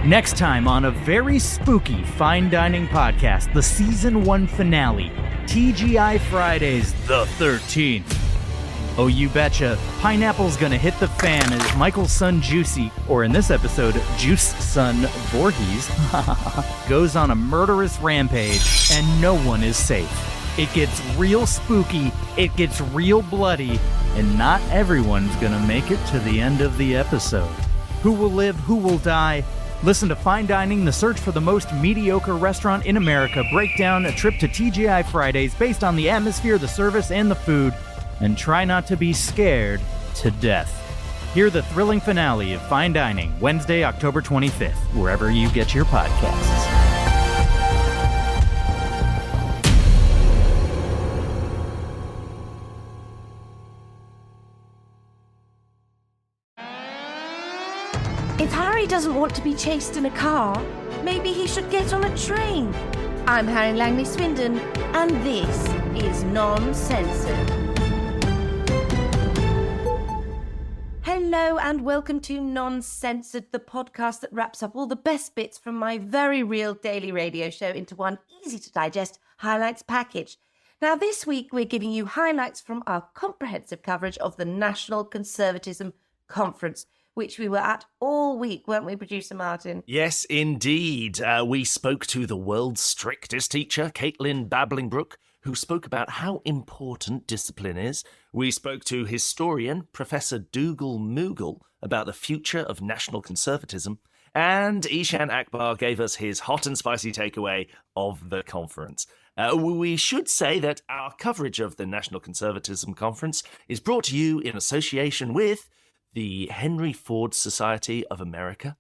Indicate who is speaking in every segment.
Speaker 1: Next time on a very spooky fine dining podcast, the season 1 finale, TGI Fridays the 13th. Oh, you betcha, pineapple's gonna hit the fan as Michael's son Juicy, or in this episode, Juice son Voorhees, goes on a murderous rampage, and no one is safe. It gets real spooky, it gets real bloody, and not everyone's gonna make it to the end of the episode. Who will live, who will die? Listen to Fine Dining, the search for the most mediocre restaurant in America, break down a trip to TGI Fridays based on the atmosphere, the service, and the food, and try not to be scared to death. Hear the thrilling finale of Fine Dining, Wednesday, October 25th, wherever you get your podcasts.
Speaker 2: If Harry doesn't want to be chased in a car, maybe he should get on a train. I'm Harriet Langley-Swindon, and this is Non-Censored. Hello and welcome to Non-Censored, the podcast that wraps up all the best bits from my very real daily radio show into one easy-to-digest highlights package. Now, this week we're giving you highlights from our comprehensive coverage of the National Conservatism Conference, which we were at all week, weren't we, Producer Martin?
Speaker 3: Yes, indeed. We spoke to the world's strictest teacher, Caitlin Babblingbrook, who spoke about how important discipline is. We spoke to historian Professor Dougal Moogal about the future of national conservatism. And Eshaan Akbar gave us his hot and spicy takeaway of the conference. We should say that our coverage of the National Conservatism Conference is brought to you in association with the Henry Ford Society of America,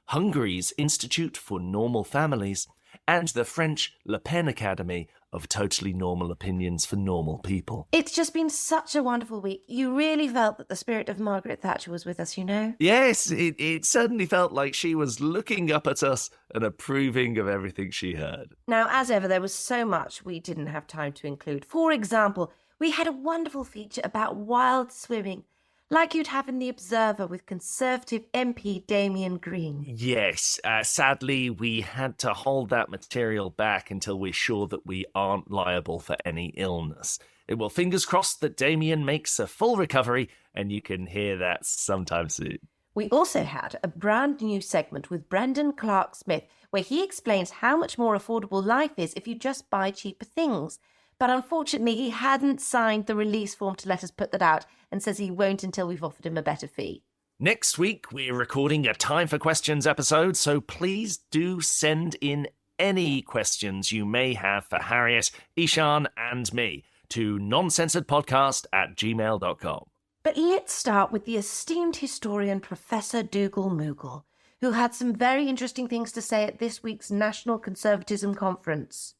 Speaker 3: Hungary's Institute for Normal Families, and the French Le Pen Academy of Totally Normal Opinions for Normal People.
Speaker 2: It's just been such a wonderful week. You really felt that the spirit of Margaret Thatcher was with us, you know?
Speaker 3: Yes, it certainly felt like she was looking up at us and approving of everything she heard.
Speaker 2: Now, as ever, there was so much we didn't have time to include. For example, we had a wonderful feature about wild swimming, like you'd have in The Observer with Conservative MP Damien Green.
Speaker 3: Yes, sadly, we had to hold that material back until we're sure that we aren't liable for any illness. Well, fingers crossed that Damien makes a full recovery, and you can hear that sometime soon.
Speaker 2: We also had a brand new segment with Brendan Clark-Smith, where he explains how much more affordable life is if you just buy cheaper things. But unfortunately, he hadn't signed the release form to let us put that out and says he won't until we've offered him a better fee.
Speaker 3: Next week, we're recording a Time for Questions episode, so please do send in any questions you may have for Harriet, Eshaan, and me to noncensoredpodcast@gmail.com.
Speaker 2: But let's start with the esteemed historian Professor Dougal Moogal, who had some very interesting things to say at this week's National Conservatism Conference.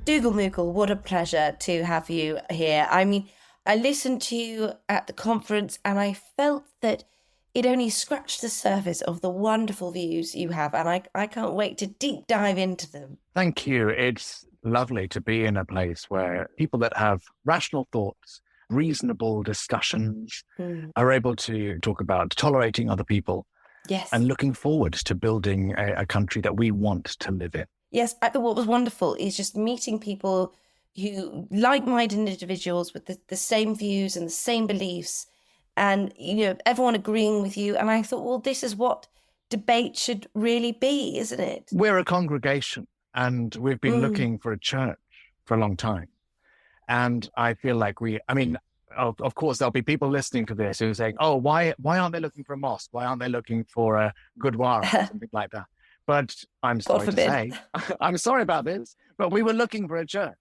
Speaker 2: Dougal Moogal, what a pleasure to have you here. I mean, I listened to you at the conference and I felt that it only scratched the surface of the wonderful views you have, and I can't wait to deep dive into them.
Speaker 4: Thank you. It's lovely to be in a place where people that have rational thoughts, reasonable discussions, are able to talk about tolerating other people.
Speaker 2: Yes.
Speaker 4: And looking forward to building a country that we want to live in.
Speaker 2: Yes, I thought what was wonderful is just meeting people who, like-minded individuals with the same views and the same beliefs, and, you know, everyone agreeing with you. And I thought, well, this is what debate should really be, isn't it?
Speaker 4: We're a congregation, and we've been looking for a church for a long time. And I feel like of course, there'll be people listening to this who are saying, oh, why aren't they looking for a mosque? Why aren't they looking for a Gurdwara or something like that? But I'm sorry to say, I'm sorry about this, but we were looking for a church.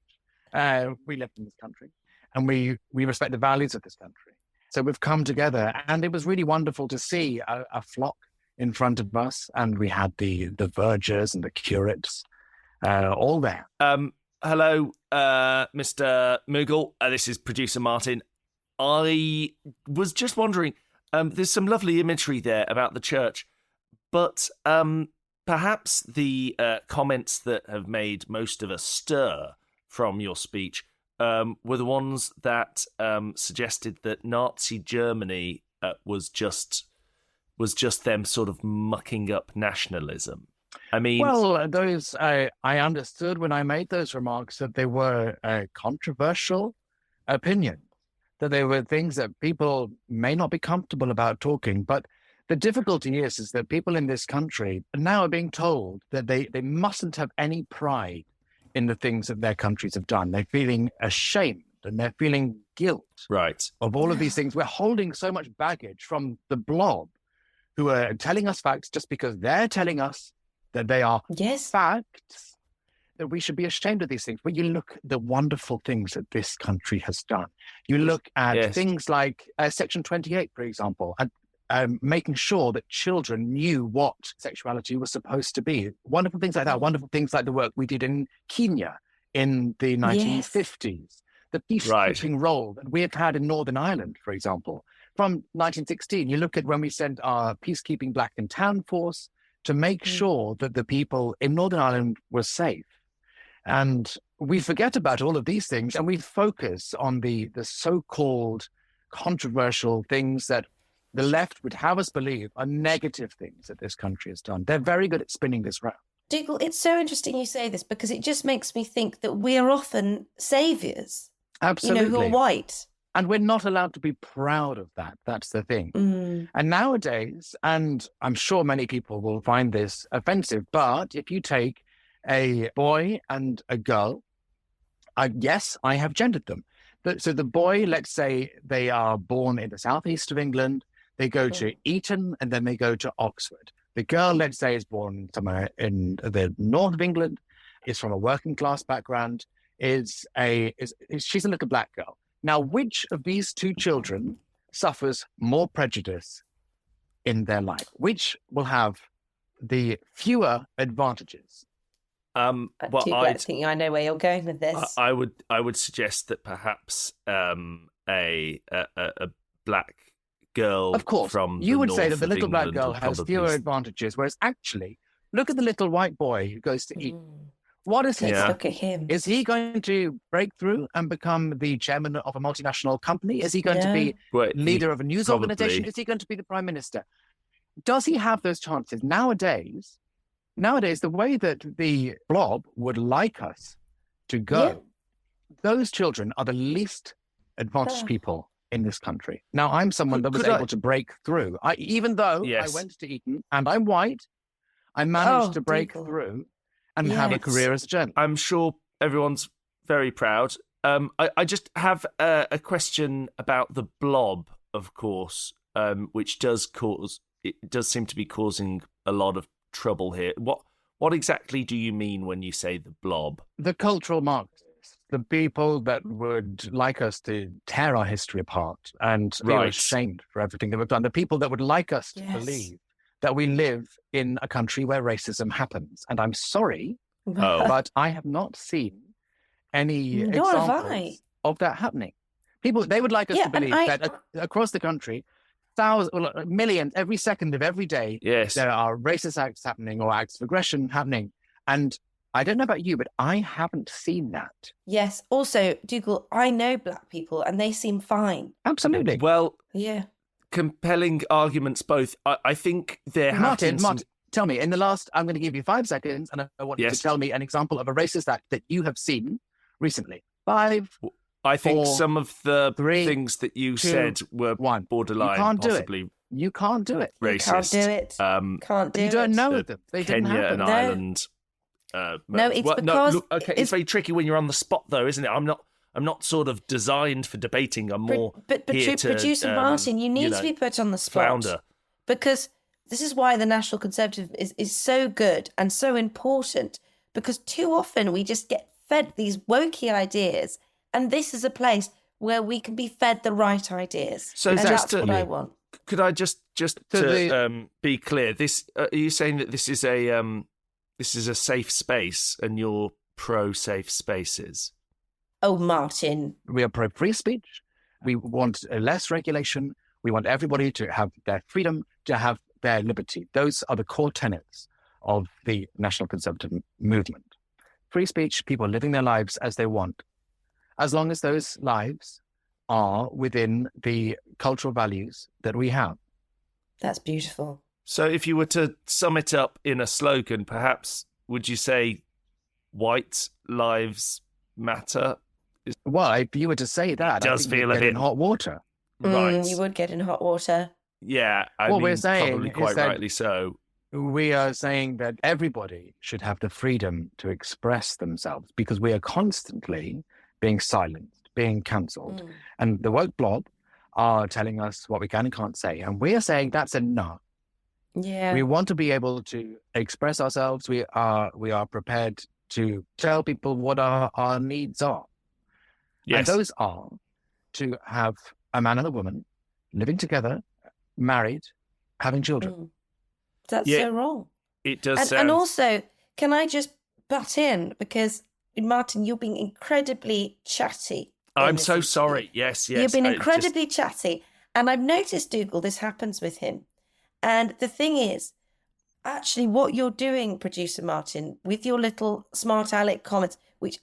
Speaker 4: We live in this country, and we respect the values of this country. So we've come together, and it was really wonderful to see a flock in front of us, and we had the vergers and the curates all there.
Speaker 3: Hello, Mr. Moogal. This is Producer Martin. I was just wondering, there's some lovely imagery there about the church, but perhaps the comments that have made most of us stir from your speech were the ones that suggested that Nazi Germany was just was just them sort of mucking up nationalism? I mean,
Speaker 4: well, I understood when I made those remarks that they were controversial opinions, that they were things that people may not be comfortable about talking. But the difficulty is that people in this country now are being told that they mustn't have any pride in the things that their countries have done. They're feeling ashamed and they're feeling guilt of all of these things. We're holding so much baggage from the blob, who are telling us facts just because they're telling us that they are facts, that we should be ashamed of these things. But you look at the wonderful things that this country has done. You look at things like Section 28, for example, and making sure that children knew what sexuality was supposed to be. Wonderful things like that, wonderful things like the work we did in Kenya in the 1950s, the peacekeeping role that we have had in Northern Ireland, for example. From 1916, you look at when we sent our peacekeeping Black and Tan force to make sure that the people in Northern Ireland were safe. And we forget about all of these things and we focus on the so-called controversial things that the left would have us believe are negative things that this country has done. They're very good at spinning this round.
Speaker 2: Dougal, it's so interesting you say this because it just makes me think that we are often saviours.
Speaker 4: Absolutely.
Speaker 2: Who are white.
Speaker 4: And we're not allowed to be proud of that. That's the thing. And nowadays, and I'm sure many people will find this offensive, but if you take a boy and a girl, yes, I have gendered them. So the boy, let's say they are born in the southeast of England, they go to Eton and then they go to Oxford. The girl, let's say, is born somewhere in the north of England, is from a working class background, she's a little black girl. Now, which of these two children suffers more prejudice in their life? Which will have the fewer advantages?
Speaker 2: Well, I think I know where you're going with this.
Speaker 3: I would suggest that perhaps a black girl.
Speaker 4: Of course,
Speaker 3: from
Speaker 4: you would say that the
Speaker 3: north
Speaker 4: little
Speaker 3: of
Speaker 4: black
Speaker 3: England
Speaker 4: girl has fewer advantages, whereas actually, look at the little white boy who goes to Eton. What is he?
Speaker 2: Let's look at him.
Speaker 4: Is he going to break through and become the chairman of a multinational company? Is he going to be leader of a news organization? Is he going to be the prime minister? Does he have those chances? Nowadays, the way that the blob would like us to go, those children are the least advantaged people in this country. Now, I'm someone that was able to break through. Even though I went to Eton and I'm white, I managed to break through and have a career as a journalist.
Speaker 3: I'm sure everyone's very proud. I just have a question about the blob, of course, which does seem to be causing a lot of trouble here. What exactly do you mean when you say the blob?
Speaker 4: The cultural Marxists, the people that would like us to tear our history apart and feel ashamed for everything that we've done, the people that would like us to believe that we live in a country where racism happens. And I'm sorry, but I have not seen any examples of that happening. They would like us to believe that across the country, millions every second of every day, there are racist acts happening or acts of aggression happening. And I don't know about you, but I haven't seen that.
Speaker 2: Yes. Also, Dougal, I know black people and they seem fine.
Speaker 4: Absolutely.
Speaker 3: Well, compelling arguments both. I think there have been
Speaker 4: Martin, tell me, I'm going to give you 5 seconds and I want you to tell me an example of a racist act that you have seen recently. 5,
Speaker 3: I think
Speaker 4: 4,
Speaker 3: some of the
Speaker 4: 3,
Speaker 3: things that you
Speaker 4: 2,
Speaker 3: said were
Speaker 4: 1.
Speaker 3: borderline, possibly
Speaker 4: You can't do it.
Speaker 3: Racist.
Speaker 2: You can't do it. Can't do it.
Speaker 4: You don't know them. They didn't
Speaker 3: Kenya
Speaker 4: happen.
Speaker 3: and Ireland.
Speaker 2: Because
Speaker 3: it's very tricky when you're on the spot, though, isn't it? I'm not sort of designed for debating. I'm more here to
Speaker 2: Producer Martin, you need to be put on the spot.
Speaker 3: Flounder.
Speaker 2: Because this is why the National Conservatism is so good and so important, because too often we just get fed these wokey ideas, and this is a place where we can be fed the right ideas.
Speaker 3: So
Speaker 2: and that's what I want.
Speaker 3: Could I just to be clear? This are you saying that this is a safe space, and you're pro safe spaces?
Speaker 2: Oh, Martin.
Speaker 4: We are pro free speech. We want less regulation. We want everybody to have their freedom, to have their liberty. Those are the core tenets of the National Conservative movement. Free speech, people living their lives as they want, as long as those lives are within the cultural values that we have.
Speaker 2: That's beautiful.
Speaker 3: So if you were to sum it up in a slogan, perhaps, would you say white lives matter?
Speaker 4: Well, if you were to say that,
Speaker 3: does
Speaker 4: I think
Speaker 3: feel a
Speaker 4: you'd get
Speaker 3: bit
Speaker 4: in hot water.
Speaker 3: Right.
Speaker 2: You would get in hot water.
Speaker 3: Yeah, I
Speaker 4: What
Speaker 3: mean,
Speaker 4: we're saying
Speaker 3: probably
Speaker 4: is
Speaker 3: quite
Speaker 4: that-
Speaker 3: rightly so.
Speaker 4: We are saying that everybody should have the freedom to express themselves because we are constantly being silenced, being cancelled. And the woke blob are telling us what we can and can't say. And we are saying that's enough.
Speaker 2: Yeah.
Speaker 4: We want to be able to express ourselves. We are prepared to tell people what our needs are.
Speaker 3: Yes.
Speaker 4: And those are to have a man and a woman living together, married, having children.
Speaker 2: That's
Speaker 3: Yeah.
Speaker 2: so wrong.
Speaker 3: It does
Speaker 2: And,
Speaker 3: sound...
Speaker 2: and also, can I just butt in? Because, Martin, you're being incredibly chatty.
Speaker 3: I'm so sorry. Yes.
Speaker 2: You've been
Speaker 3: I
Speaker 2: incredibly chatty. And I've noticed, Dougal, this happens with him. And the thing is, actually, what you're doing, Producer Martin, with your little smart aleck comments, which,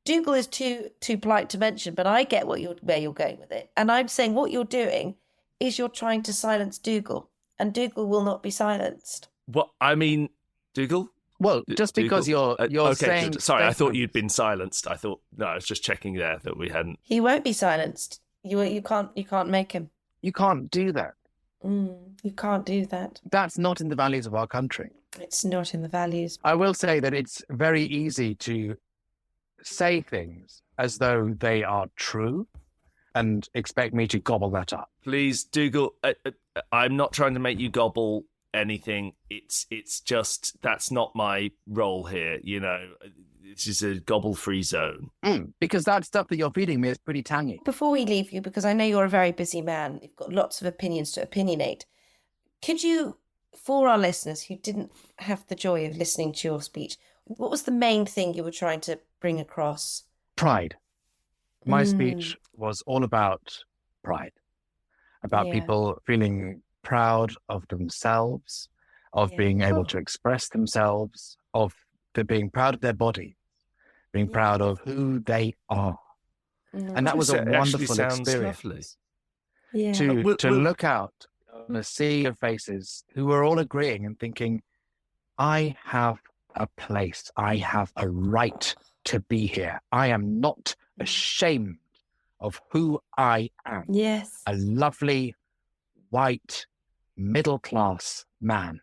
Speaker 2: Dougal is too polite to mention, but I get where you're going with it. And I'm saying what you're doing is you're trying to silence Dougal. And Dougal will not be silenced.
Speaker 3: What I mean, Dougal?
Speaker 4: Well, just because
Speaker 3: Dougal?
Speaker 4: you're
Speaker 3: okay,
Speaker 4: saying...
Speaker 3: good. Sorry, I thought
Speaker 4: statements.
Speaker 3: you'd been silenced. I was just checking there that we hadn't.
Speaker 2: He won't be silenced. You can't make him.
Speaker 4: You can't do that.
Speaker 2: You can't do that.
Speaker 4: That's not in the values of our country.
Speaker 2: It's not in the values.
Speaker 4: I will say that it's very easy to say things as though they are true and expect me to gobble that up.
Speaker 3: Please, Dougal, I'm not trying to make you gobble anything. It's just that's not my role here. This is a gobble-free zone.
Speaker 4: Because that stuff that you're feeding me is pretty tangy.
Speaker 2: Before we leave you, because I know you're a very busy man, you've got lots of opinions to opinionate, could you, for our listeners who didn't have the joy of listening to your speech, what was the main thing you were trying to bring across?
Speaker 4: Pride. My speech was all about pride, about people feeling proud of themselves, of being able to express themselves, of being proud of their body, being proud of who they are. And that was a wonderful experience.
Speaker 2: Yeah.
Speaker 4: To look out on a sea of faces who were all agreeing and thinking, I have a place, I have a right to be here. I am not ashamed of who I am.
Speaker 2: Yes.
Speaker 4: A lovely, white, middle-class man.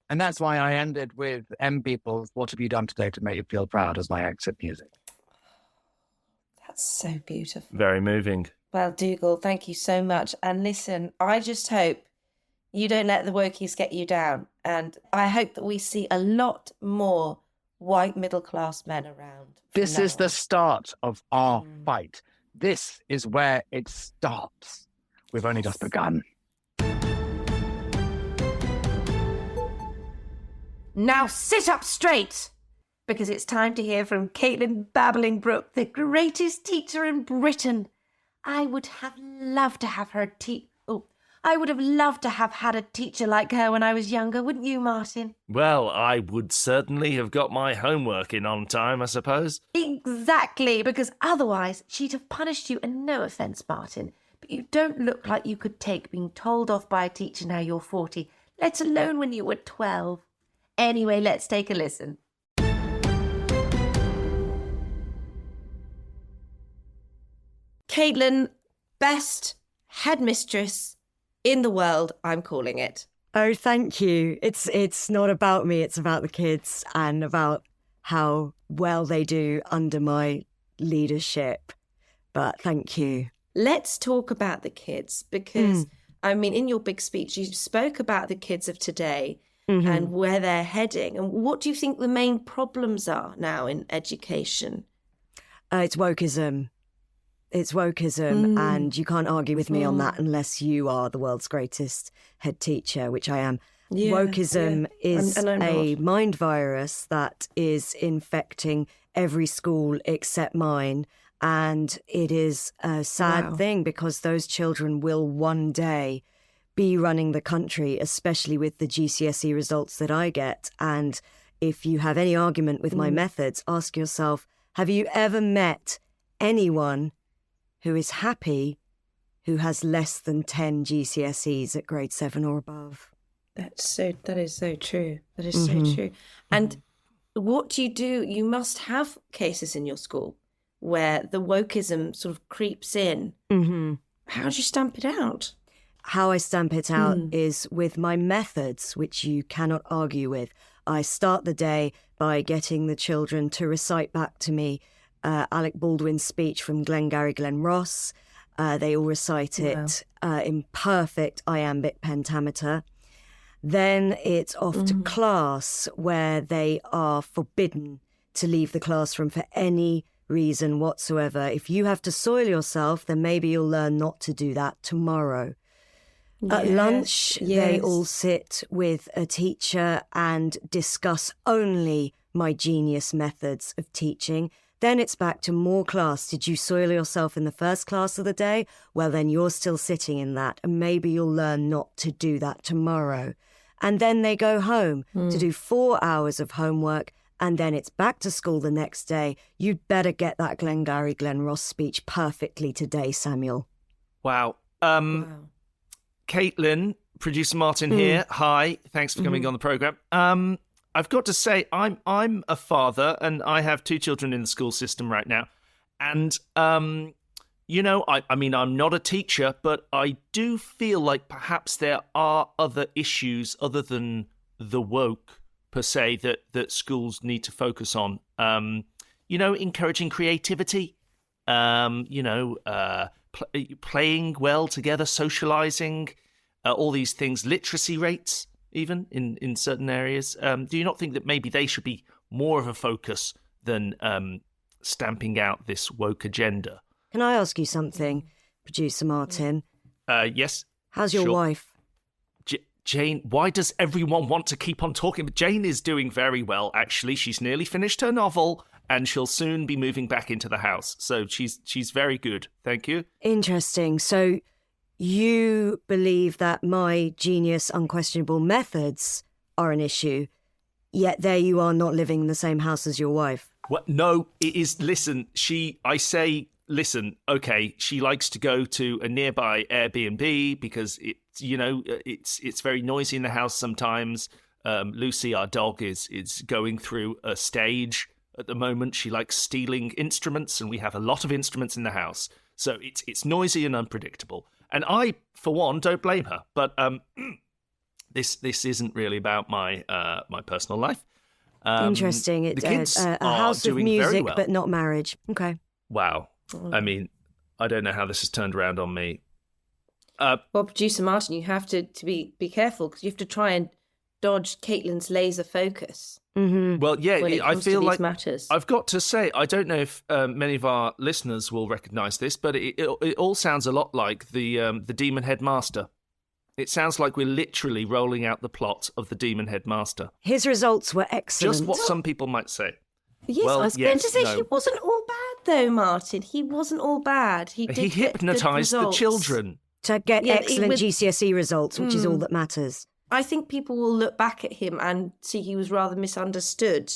Speaker 4: And that's why I ended with M People's What Have You Done Today to Make You Feel Proud as my exit music.
Speaker 2: That's so beautiful.
Speaker 3: Very moving.
Speaker 2: Well, Dougal, thank you so much. And listen, I just hope you don't let the wokies get you down. And I hope that we see a lot more white middle-class men around.
Speaker 4: This is the start of our fight. This is where it starts. We've only just begun.
Speaker 2: Now sit up straight, because it's time to hear from Caitlin Babblingbrook, the greatest teacher in Britain. I would have loved to have her I would have loved to have had a teacher like her when I was younger, wouldn't you, Martin?
Speaker 3: Well, I would certainly have got my homework in on time, I suppose.
Speaker 2: Exactly, because otherwise she'd have punished you, and no offence, Martin, but you don't look like you could take being told off by a teacher now you're 40, let alone when you were 12. Anyway, let's take a listen. Caitlin, best headmistress in the world, I'm calling it.
Speaker 5: Oh, thank you. It's not about me. It's about the kids and about how well they do under my leadership. But thank you.
Speaker 2: Let's talk about the kids because, I mean, in your big speech, you spoke about the kids of today and where they're heading. And what do you think the main problems are now in education?
Speaker 5: It's wokeism. It's wokeism, and you can't argue with me on that unless you are the world's greatest head teacher, which I am. Wokeism is a mind virus that is infecting every school except mine. And it is a sad thing because those children will one day be running the country, especially with the GCSE results that I get. And if you have any argument with my methods, ask yourself, have you ever met anyone who is happy who has less than 10 GCSEs at grade 7 or above.
Speaker 2: That is so true. That is so true. And what do? You must have cases in your school where the wokeism sort of creeps in. Mm-hmm. How do you stamp it out?
Speaker 5: How I stamp it out is with my methods, which you cannot argue with. I start the day by getting the children to recite back to me Alec Baldwin's speech from Glengarry Glen Ross. They all recite it in perfect iambic pentameter. Then it's off to class, where they are forbidden to leave the classroom for any reason whatsoever. If you have to soil yourself, then maybe you'll learn not to do that tomorrow. At lunch, they all sit with a teacher and discuss only my genius methods of teaching. Then it's back to more class. Did you soil yourself in the first class of the day? Well, then you're still sitting in that, and maybe you'll learn not to do that tomorrow. And then they go home to do 4 hours of homework, and then it's back to school the next day. You'd better get that Glengarry Glen Ross speech perfectly today, Samuel.
Speaker 3: Wow. Caitlin, producer Martin here. Hi, thanks for coming on the programme. I've got to say, I'm a father, and I have 2 children in the school system right now. And, I mean, I'm not a teacher, but I do feel like perhaps there are other issues other than the woke, per se, that schools need to focus on. Encouraging creativity, playing well together, socialising, all these things, literacy rates, even in certain areas. Do you not think that maybe they should be more of a focus than stamping out this woke agenda?
Speaker 5: Can I ask you something, producer Martin?
Speaker 3: Yes.
Speaker 5: How's your wife?
Speaker 3: Jane, why does everyone want to keep on talking? Jane is doing very well, actually. She's nearly finished her novel, and she'll soon be moving back into the house. So she's very good. Thank you. Interesting.
Speaker 5: So you believe that my genius, unquestionable methods are an issue, yet there you are not living in the same house as your wife.
Speaker 3: Well, no, it is. Listen, listen, okay, she likes to go to a nearby Airbnb because it's very noisy in the house sometimes. Lucy, our dog, is going through a stage at the moment. She likes stealing instruments, and we have a lot of instruments in the house. So it's noisy and unpredictable. And I, for one, don't blame her. But this isn't really about my personal life.
Speaker 5: Interesting. It's a house of music, but not marriage. Okay.
Speaker 3: Wow. I mean, I don't know how this has turned around on me.
Speaker 2: Well, producer Martin, you have to be careful, because you have to try and dodge Caitlin's laser focus.
Speaker 5: Mm-hmm.
Speaker 3: Well, yeah, I feel like
Speaker 2: matters.
Speaker 3: I've got to say, I don't know if many of our listeners will recognise this, but it all sounds a lot like the Demon Headmaster. It sounds like we're literally rolling out the plot of the Demon Headmaster.
Speaker 5: His results were excellent.
Speaker 3: Just what some people might say.
Speaker 2: Yes, I was going to say he wasn't all bad, though, Martin. He wasn't all bad. He
Speaker 3: hypnotised the children
Speaker 5: to get excellent GCSE results, which is all that matters.
Speaker 2: I think people will look back at him and see he was rather misunderstood.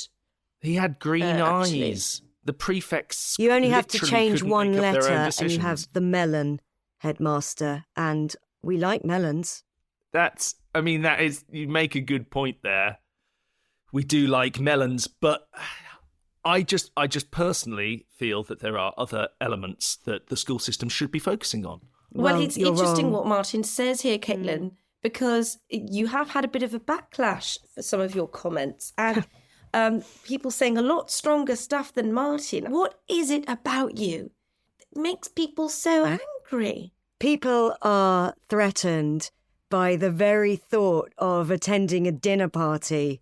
Speaker 3: He had green eyes. The prefects.
Speaker 5: You only have to change one letter, and you have the melon headmaster, and we like melons.
Speaker 3: You make a good point there. We do like melons, but I just personally feel that there are other elements that the school system should be focusing on.
Speaker 2: Well, it's interesting what Martin says here, Caitlin, because you have had a bit of a backlash for some of your comments, and people saying a lot stronger stuff than Martin. What is it about you that makes people so angry?
Speaker 5: People are threatened by the very thought of attending a dinner party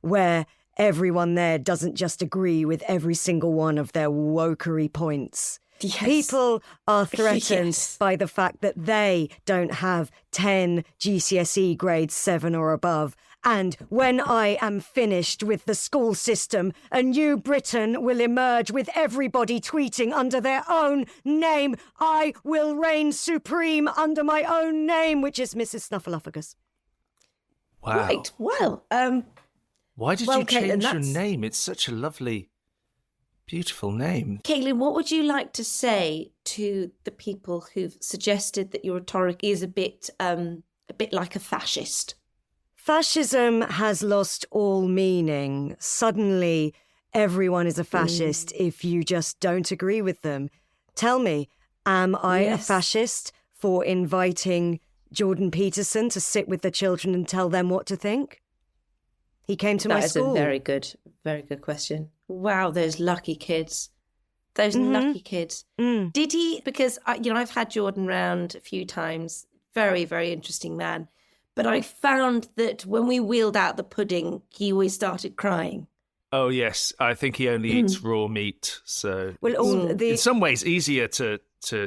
Speaker 5: where everyone there doesn't just agree with every single one of their wokery points.
Speaker 2: Yes.
Speaker 5: People are threatened by the fact that they don't have 10 GCSE grades 7 or above. And when I am finished with the school system, a new Britain will emerge with everybody tweeting under their own name. I will reign supreme under my own name, which is Mrs. Snuffleupagus.
Speaker 3: Wow.
Speaker 2: Right, well...
Speaker 3: Why did you change your name? It's such a lovely, beautiful name.
Speaker 2: Caitlin, what would you like to say to the people who've suggested that your rhetoric is a bit like a fascist?
Speaker 5: Fascism has lost all meaning. Suddenly, everyone is a fascist if you just don't agree with them. Tell me, am I a fascist for inviting Jordan Peterson to sit with the children and tell them what to think? He came to my school.
Speaker 2: That is a very good question. Wow, those lucky kids. Those lucky kids. Did he, because, I've had Jordan round a few times. Very, very interesting man. But I found that when we wheeled out the pudding, he always started crying.
Speaker 3: Oh, yes. I think he only eats raw meat. So
Speaker 5: in
Speaker 3: some ways, easier to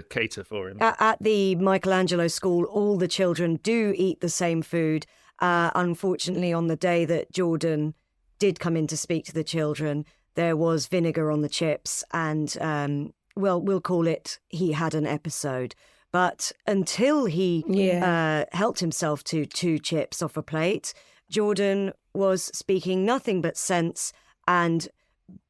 Speaker 3: cater for him.
Speaker 5: At the Michelangelo school, all the children do eat the same food. Unfortunately, on the day that Jordan did come in to speak to the children, there was vinegar on the chips and, we'll call it he had an episode. But until he helped himself to 2 chips off a plate, Jordan was speaking nothing but sense and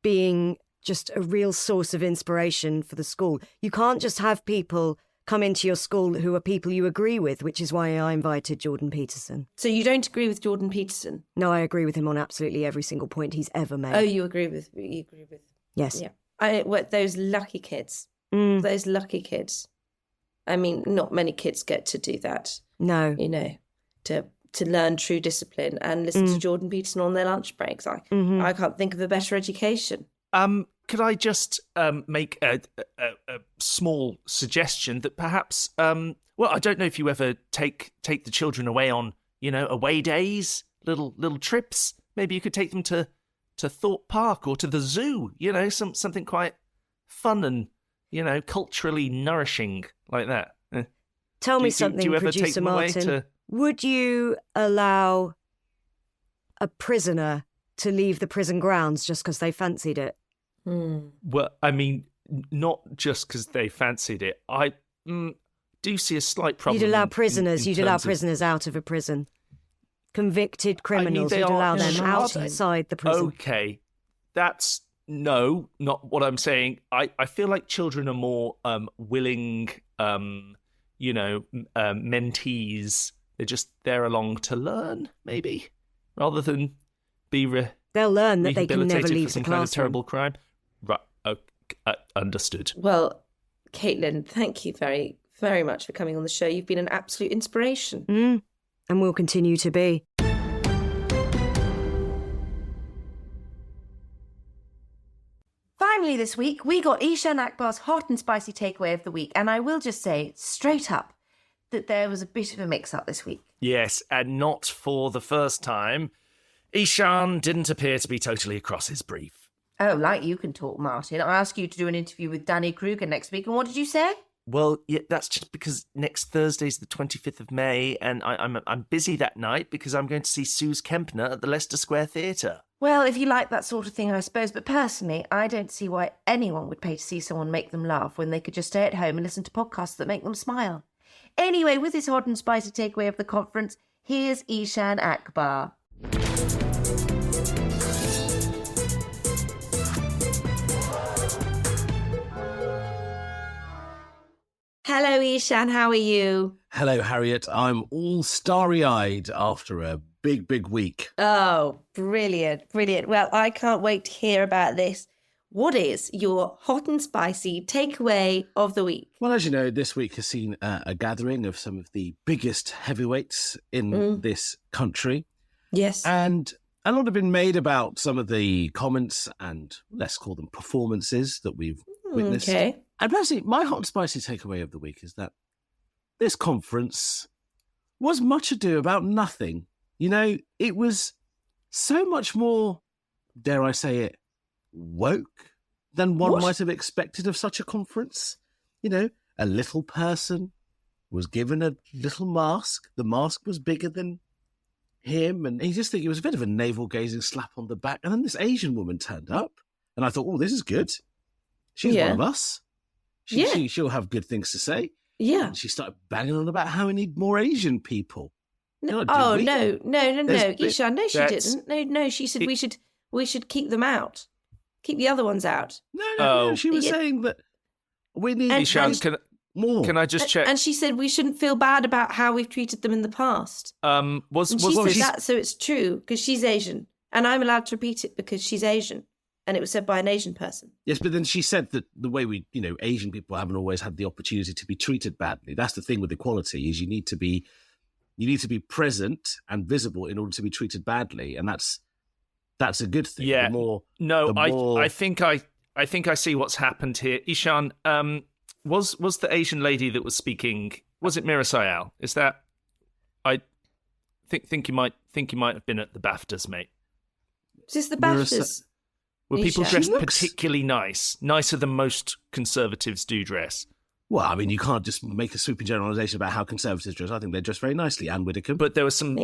Speaker 5: being just a real source of inspiration for the school. You can't just have people come into your school who are people you agree with, which is why I invited Jordan Peterson.
Speaker 2: So you don't agree with Jordan Peterson?
Speaker 5: No, I agree with him on absolutely every single point he's ever made.
Speaker 2: Oh, you agree with?
Speaker 5: Yes.
Speaker 2: Yeah. Those lucky kids. Those lucky kids. I mean, not many kids get to do that.
Speaker 5: No.
Speaker 2: To learn true discipline and listen to Jordan Peterson on their lunch breaks. I can't think of a better education.
Speaker 3: Could I just make a small suggestion that perhaps, I don't know if you ever take the children away on, away days, little trips. Maybe you could take them to Thorpe Park or to the zoo, something quite fun and, culturally nourishing like that.
Speaker 5: Tell me something, Producer Martin. Would you allow a prisoner to leave the prison grounds just because they fancied it?
Speaker 3: Well, I mean, not just because they fancied it. I do see a slight problem.
Speaker 5: You'd allow prisoners out of a prison. Convicted criminals, you'd allow them outside the prison.
Speaker 3: Okay, that's... No, not what I'm saying. I feel like children are more willing, mentees. They're just there along to learn, maybe, rather than be
Speaker 5: they'll learn that they can never leave
Speaker 3: for some
Speaker 5: the
Speaker 3: kind of
Speaker 5: classroom.
Speaker 3: terrible crime. Right. Okay, understood.
Speaker 2: Well, Caitlin, thank you very, very much for coming on the show. You've been an absolute inspiration.
Speaker 5: And will continue to be.
Speaker 2: Finally this week, we got Eshaan Akbar's hot and spicy takeaway of the week. And I will just say, straight up, that there was a bit of a mix-up this week.
Speaker 3: Yes, and not for the first time. Eshaan didn't appear to be totally across his brief.
Speaker 2: Oh, like you can talk, Martin. I asked you to do an interview with Danny Kruger next week, and what did you say?
Speaker 3: Well, yeah, that's just because next Thursday's the 25th of May, and I'm busy that night because I'm going to see Suze Kempner at the Leicester Square Theatre.
Speaker 2: Well, if you like that sort of thing, I suppose. But personally, I don't see why anyone would pay to see someone make them laugh when they could just stay at home and listen to podcasts that make them smile. Anyway, with his hot and spicy takeaway of the conference, here's Eshaan Akbar. Hello, Eshaan. How are you?
Speaker 6: Hello, Harriet. I'm all starry-eyed after a big week.
Speaker 2: Oh, brilliant, brilliant. Well, I can't wait to hear about this. What is your hot and spicy takeaway of the week?
Speaker 6: Well, as you know, this week has seen a gathering of some of the biggest heavyweights in this country.
Speaker 2: Yes.
Speaker 6: And a lot have been made about some of the comments and, let's call them, performances that we've witnessed.
Speaker 2: Okay.
Speaker 6: And personally, my hot and spicy takeaway of the week is that this conference was much ado about nothing. You know, it was so much more, dare I say it, woke than one might have expected of such a conference. You know, a little person was given a little mask. The mask was bigger than him. And you just think it was a bit of a navel-gazing slap on the back. And then this Asian woman turned up. And I thought, oh, this is good. She's one of us. She'll have good things to say.
Speaker 2: Yeah.
Speaker 6: And she started banging on about how we need more Asian people.
Speaker 2: No,
Speaker 6: no.
Speaker 2: Eshaan, no, she didn't. No, she said we should keep them out. Keep the other ones out.
Speaker 6: No, she was saying that We need
Speaker 3: Eshaan,
Speaker 6: more.
Speaker 3: Can I just check?
Speaker 2: And she said we shouldn't feel bad about how we've treated them in the past.
Speaker 3: Was
Speaker 2: And she said
Speaker 3: this...
Speaker 2: that, so it's true because she's Asian, and I'm allowed to repeat it because she's Asian, and it was said by an Asian person.
Speaker 6: Yes, but then she said that the way Asian people haven't always had the opportunity to be treated badly. That's the thing with equality, is you need to be present and visible in order to be treated badly, and that's a good thing.
Speaker 3: Yeah. I think I see what's happened here. Eshaan, was the Asian lady that was speaking? Was it Mira Sayal? Is that? I think you might have been at the BAFTAs, mate.
Speaker 2: Is this the BAFTAs?
Speaker 3: Were people
Speaker 2: Eshaan?
Speaker 3: dressed particularly nicer than most conservatives do dress?
Speaker 6: Well, I mean, you can't just make a sweeping generalisation about how conservatives dress. I think they dress very nicely. Anne Widdecombe.
Speaker 3: But there was some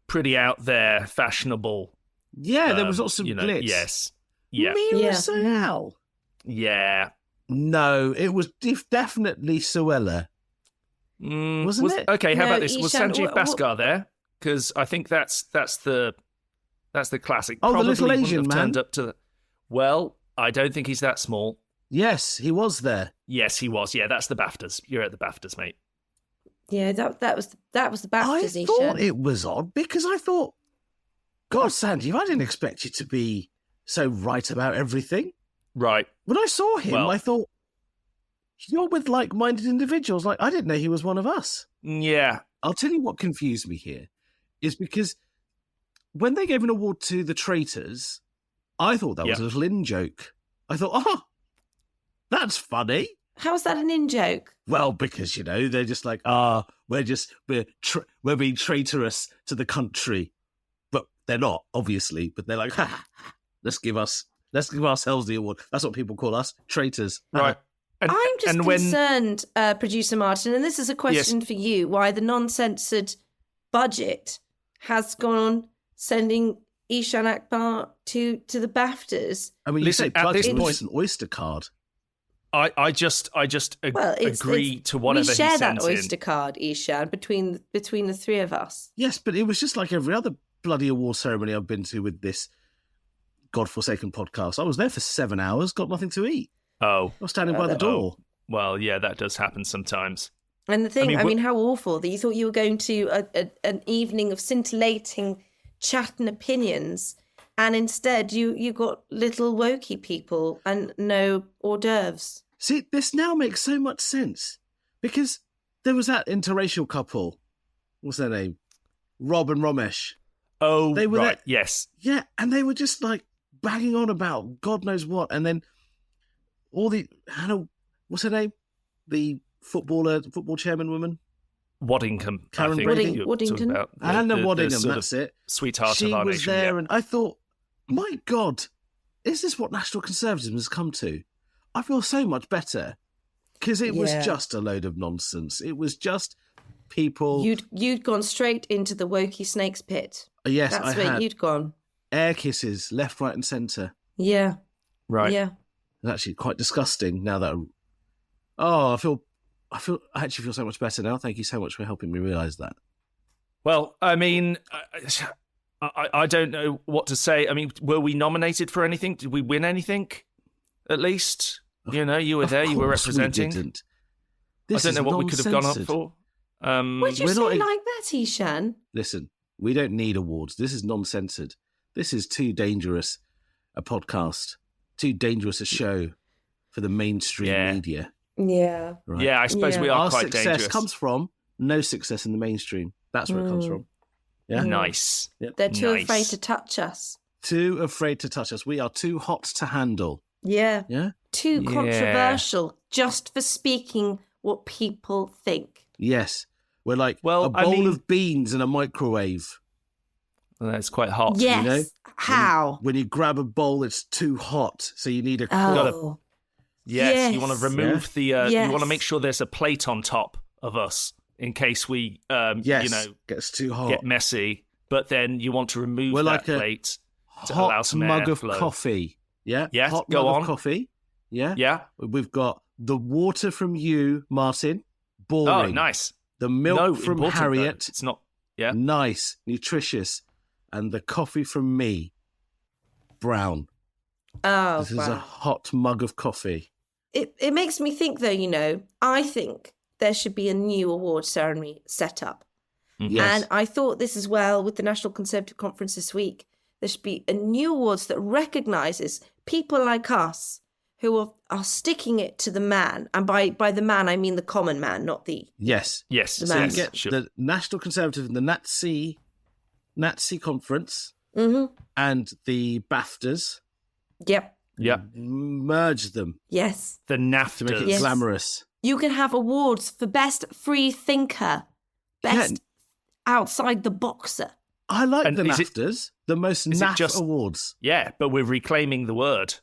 Speaker 3: pretty out there, fashionable.
Speaker 6: Yeah, there was lots of glitz.
Speaker 3: Yes. Yeah.
Speaker 6: Mira Sayal.
Speaker 3: Yeah.
Speaker 6: No, it was definitely Suella. Wasn't it?
Speaker 3: Okay, how
Speaker 2: No,
Speaker 3: about this? Was
Speaker 2: Eshaan,
Speaker 3: Sanjeev Bhaskar there? Because I think that's the classic.
Speaker 6: Oh,
Speaker 3: Probably
Speaker 6: the little
Speaker 3: wouldn't
Speaker 6: Asian
Speaker 3: have
Speaker 6: man.
Speaker 3: turned up to the... Well, I don't think he's that small.
Speaker 6: Yes, he was there.
Speaker 3: Yes, he was. Yeah, that's the BAFTAs. You're at the BAFTAs, mate.
Speaker 2: Yeah, that was the BAFTAs.
Speaker 6: I
Speaker 2: Eshaan.
Speaker 6: thought it was odd because I thought, God, Sanjeev, I didn't expect you to be so right about everything.
Speaker 3: Right.
Speaker 6: When I saw him,
Speaker 3: Well-
Speaker 6: I thought, you're with like-minded individuals. Like, I didn't know he was one of us.
Speaker 3: Yeah.
Speaker 6: I'll tell you what confused me here is because when they gave an award to the traitors, I thought that was a little in-joke. I thought, oh, that's funny.
Speaker 2: How is that an in-joke?
Speaker 6: Well, because, they're just like, we're being traitorous to the country. But they're not, obviously. But they're like, let's give ourselves the award. That's what people call us, traitors.
Speaker 3: Right.
Speaker 2: I'm just concerned, Producer Martin, and this is a question for you, why the non-censored budget has gone on sending Eshaan Akbar to the BAFTAs.
Speaker 6: I mean,
Speaker 3: Listen,
Speaker 6: you say
Speaker 3: at
Speaker 6: budget,
Speaker 3: this
Speaker 6: but
Speaker 3: point-
Speaker 6: it's an Oyster card.
Speaker 3: I just agree to whatever
Speaker 2: we share
Speaker 3: he
Speaker 2: that
Speaker 3: sends
Speaker 2: Oyster
Speaker 3: in.
Speaker 2: card, Eshaan, between the three of us.
Speaker 6: Yes, but it was just like every other bloody award ceremony I've been to with this godforsaken podcast. I was there for 7 hours, got nothing to eat.
Speaker 3: Oh.
Speaker 6: I was standing by the door.
Speaker 3: Well, yeah, that does happen sometimes.
Speaker 2: And the thing,
Speaker 3: I mean,
Speaker 2: how awful that you thought you were going to an evening of scintillating chat and opinions, and instead you got little wokey people and no hors d'oeuvres.
Speaker 6: See, this now makes so much sense because there was that interracial couple. What's their name? Rob and Romesh.
Speaker 3: Oh,
Speaker 6: They were
Speaker 3: right,
Speaker 6: there-
Speaker 3: yes.
Speaker 6: Yeah, and they were just like banging on about God knows what, and then all the what's her name? The football chairman woman.
Speaker 3: Waddingham,
Speaker 6: Karen
Speaker 3: I think.
Speaker 6: Brady.
Speaker 3: you're
Speaker 2: Waddington?
Speaker 3: talking about.
Speaker 6: Anna
Speaker 3: the
Speaker 6: Waddingham,
Speaker 3: sort
Speaker 6: that's
Speaker 3: of
Speaker 6: it.
Speaker 3: Sweetheart
Speaker 6: She
Speaker 3: of our
Speaker 6: was
Speaker 3: nation.
Speaker 6: there,
Speaker 3: yeah.
Speaker 6: and I thought, my God, is this what national conservatism has come to? I feel so much better because it was just a load of nonsense. It was just people.
Speaker 2: You'd gone straight into the wokey snake's pit.
Speaker 6: Yes,
Speaker 2: That's
Speaker 6: I
Speaker 2: where
Speaker 6: had
Speaker 2: you'd gone.
Speaker 6: air kisses left, right, and centre.
Speaker 2: Yeah.
Speaker 3: Right.
Speaker 2: Yeah.
Speaker 6: It's actually quite disgusting now that. I actually feel so much better now. Thank you so much for helping me realise that.
Speaker 3: Well, I mean, I don't know what to say. I mean, were we nominated for anything? Did we win anything? At least, you were there. You were representing.
Speaker 6: We didn't.
Speaker 3: I don't know what we could have gone up
Speaker 6: non-censored.
Speaker 3: for.
Speaker 2: Why'd you
Speaker 6: we're
Speaker 2: say
Speaker 6: not-
Speaker 2: like that, Eshaan?
Speaker 6: Listen, we don't need awards. This is non-censored. This is too dangerous a podcast, too dangerous a show for the mainstream media.
Speaker 2: Yeah.
Speaker 6: Right?
Speaker 3: Yeah, I suppose we are
Speaker 6: Our
Speaker 3: quite
Speaker 6: success
Speaker 3: dangerous.
Speaker 6: comes from no success in the mainstream. That's where it comes from. Yeah.
Speaker 3: Nice.
Speaker 2: They're too
Speaker 3: Nice.
Speaker 2: afraid to touch us.
Speaker 6: Too afraid to touch us. We are too hot to handle.
Speaker 2: Yeah.
Speaker 6: Yeah.
Speaker 2: Too
Speaker 3: Yeah.
Speaker 2: controversial just for speaking what people think.
Speaker 6: Yes. We're like
Speaker 3: Well,
Speaker 6: a
Speaker 3: I
Speaker 6: bowl
Speaker 3: mean-
Speaker 6: of beans in a microwave.
Speaker 3: Well, that's quite hot.
Speaker 2: Yes.
Speaker 6: know?
Speaker 2: How?
Speaker 6: When you grab a bowl, it's too hot, so you need a
Speaker 2: Oh.
Speaker 3: Yes, you want
Speaker 2: Yes.
Speaker 3: to remove the. You
Speaker 2: Yes.
Speaker 3: want to make sure there's a plate on top of us in case we,
Speaker 6: yes, gets too hot.
Speaker 3: get messy. But then you want to remove
Speaker 6: We're
Speaker 3: that
Speaker 6: like a
Speaker 3: plate to allow
Speaker 6: Hot
Speaker 3: some
Speaker 6: mug of
Speaker 3: airflow.
Speaker 6: coffee. Yeah.
Speaker 3: Yes,
Speaker 6: Hot
Speaker 3: go
Speaker 6: mug
Speaker 3: on.
Speaker 6: of coffee. Yeah.
Speaker 3: Yeah.
Speaker 6: We've got the water from you, Martin.
Speaker 3: Oh,
Speaker 6: Boring.
Speaker 3: nice.
Speaker 6: The milk
Speaker 3: No,
Speaker 6: from
Speaker 3: important, though.
Speaker 6: Harriet.
Speaker 3: It's not. Yeah.
Speaker 6: Nice, nutritious, and the coffee from me, brown.
Speaker 2: Oh,
Speaker 6: This is a
Speaker 2: wow.
Speaker 6: hot mug of coffee.
Speaker 2: it makes me think, though, I think there should be a new award ceremony set up.
Speaker 6: Yes.
Speaker 2: And I thought this as well with the National Conservative Conference this week. There should be a new awards that recognises people like us who are sticking it to the man. And by the man, I mean the common man, not the...
Speaker 6: Yes.
Speaker 2: The
Speaker 6: So
Speaker 2: man.
Speaker 6: you get the National Conservative, the Nat-C conference and the BAFTAs.
Speaker 2: Yep.
Speaker 6: Merge them.
Speaker 2: Yes.
Speaker 3: The
Speaker 6: To make
Speaker 3: NAFTAs.
Speaker 6: it glamorous.
Speaker 2: You can have awards for best free thinker, best outside the boxer.
Speaker 6: I like
Speaker 3: And
Speaker 6: the
Speaker 3: is it-
Speaker 6: NAFTAs, the most
Speaker 3: is it
Speaker 6: naff
Speaker 3: just-
Speaker 6: awards.
Speaker 3: Yeah, but we're reclaiming the word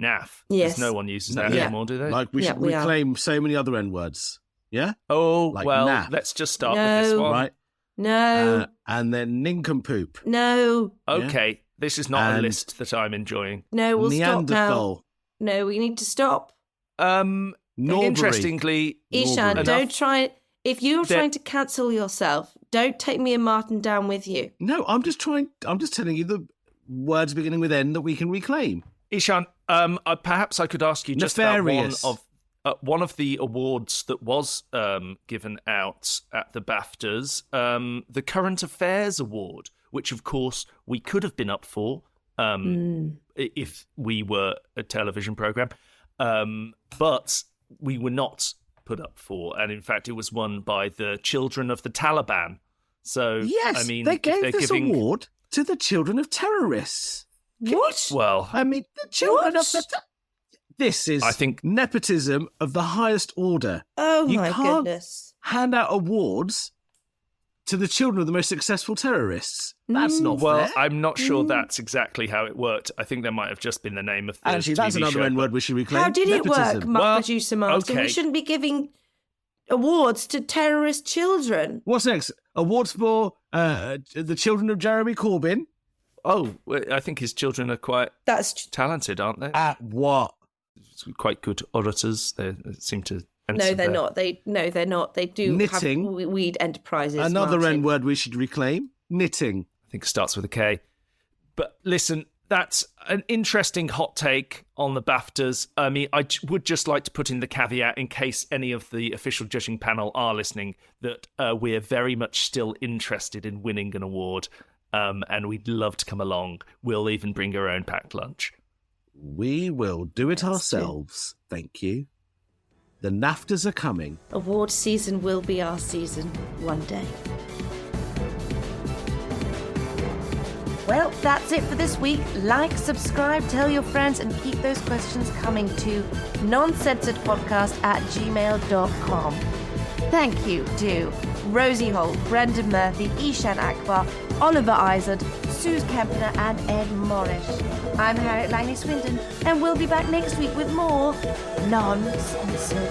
Speaker 3: NAF.
Speaker 2: Yes.
Speaker 3: Because no one uses that
Speaker 6: Yeah.
Speaker 3: anymore, do they?
Speaker 6: Like we should
Speaker 2: we are.
Speaker 6: reclaim so many other N words. Yeah?
Speaker 3: oh,
Speaker 6: like
Speaker 3: well,
Speaker 6: naff.
Speaker 3: let's just start with this
Speaker 2: No.
Speaker 3: one.
Speaker 6: Right?
Speaker 2: No,
Speaker 6: And then nincompoop.
Speaker 2: no,
Speaker 3: Okay, this is not a
Speaker 6: And-
Speaker 3: list that I'm enjoying.
Speaker 2: no, we'll stop now.
Speaker 6: Neanderthal.
Speaker 2: No, we need to stop.
Speaker 6: Norbury.
Speaker 3: Interestingly,
Speaker 2: Ishaan,
Speaker 6: Norbury.
Speaker 2: don't try... If you're
Speaker 3: There-
Speaker 2: trying to cancel yourself, don't take me and Martin down with you.
Speaker 6: No, I'm just telling you the words beginning with N that we can reclaim.
Speaker 3: Ishaan, perhaps I could ask you just
Speaker 6: Nefarious.
Speaker 3: about one of the awards that was given out at the BAFTAs, the Current Affairs Award, which of course we could have been up for if we were a television program, but we were not put up for, and in fact it was won by the children of the Taliban. So
Speaker 6: Yes,
Speaker 3: I mean,
Speaker 6: they
Speaker 3: if
Speaker 6: gave
Speaker 3: they're
Speaker 6: this
Speaker 3: giving...
Speaker 6: award to the children of terrorists.
Speaker 2: What?
Speaker 3: Well,
Speaker 6: I mean, the children of the... This is
Speaker 3: I think-
Speaker 6: nepotism of the highest order.
Speaker 2: Oh,
Speaker 6: You
Speaker 2: my
Speaker 6: can't-
Speaker 2: goodness.
Speaker 6: Hand out awards to the children of the most successful terrorists. That's not
Speaker 3: well,
Speaker 6: fair.
Speaker 3: I'm not sure that's exactly how it worked. I think there might have just been the name of the
Speaker 6: Actually, that's
Speaker 3: TV
Speaker 6: another
Speaker 3: show,
Speaker 6: N word
Speaker 3: but-
Speaker 6: we should reclaim.
Speaker 2: How did it work,
Speaker 6: Nepotism.
Speaker 3: Well,
Speaker 2: Producer Martin?
Speaker 3: okay.
Speaker 2: We shouldn't be giving awards to terrorist children.
Speaker 6: What's next? Awards for the children of Jeremy Corbyn.
Speaker 3: Oh, well, I think his children are quite
Speaker 2: That's...
Speaker 3: talented, aren't they?
Speaker 6: At what?
Speaker 3: Quite good orators. They seem to...
Speaker 2: No, they're not. They're not. They do
Speaker 6: Knitting.
Speaker 2: have weed enterprises.
Speaker 6: Another
Speaker 2: Martin.
Speaker 6: N word we should reclaim. Knitting.
Speaker 3: I think it starts with a K. But listen, that's an interesting hot take on the BAFTAs. I mean, would just like to put in the caveat in case any of the official judging panel are listening that we're very much still interested in winning an award, and we'd love to come along. We'll even bring our own packed lunch.
Speaker 6: We will do it ourselves. Thank you. The NAFTAs are coming.
Speaker 2: Award season will be our season one day. Well, that's it for this week. Like, subscribe, tell your friends, and keep those questions coming to noncensoredpodcast@gmail.com. Thank you to Rosie Holt, Brendan Murphy, Eshaan Akbar, Oliver Izard, Suze Kempner, and Ed Morris. I'm Harriet Langley-Swindon, and we'll be back next week with more Non-Censored.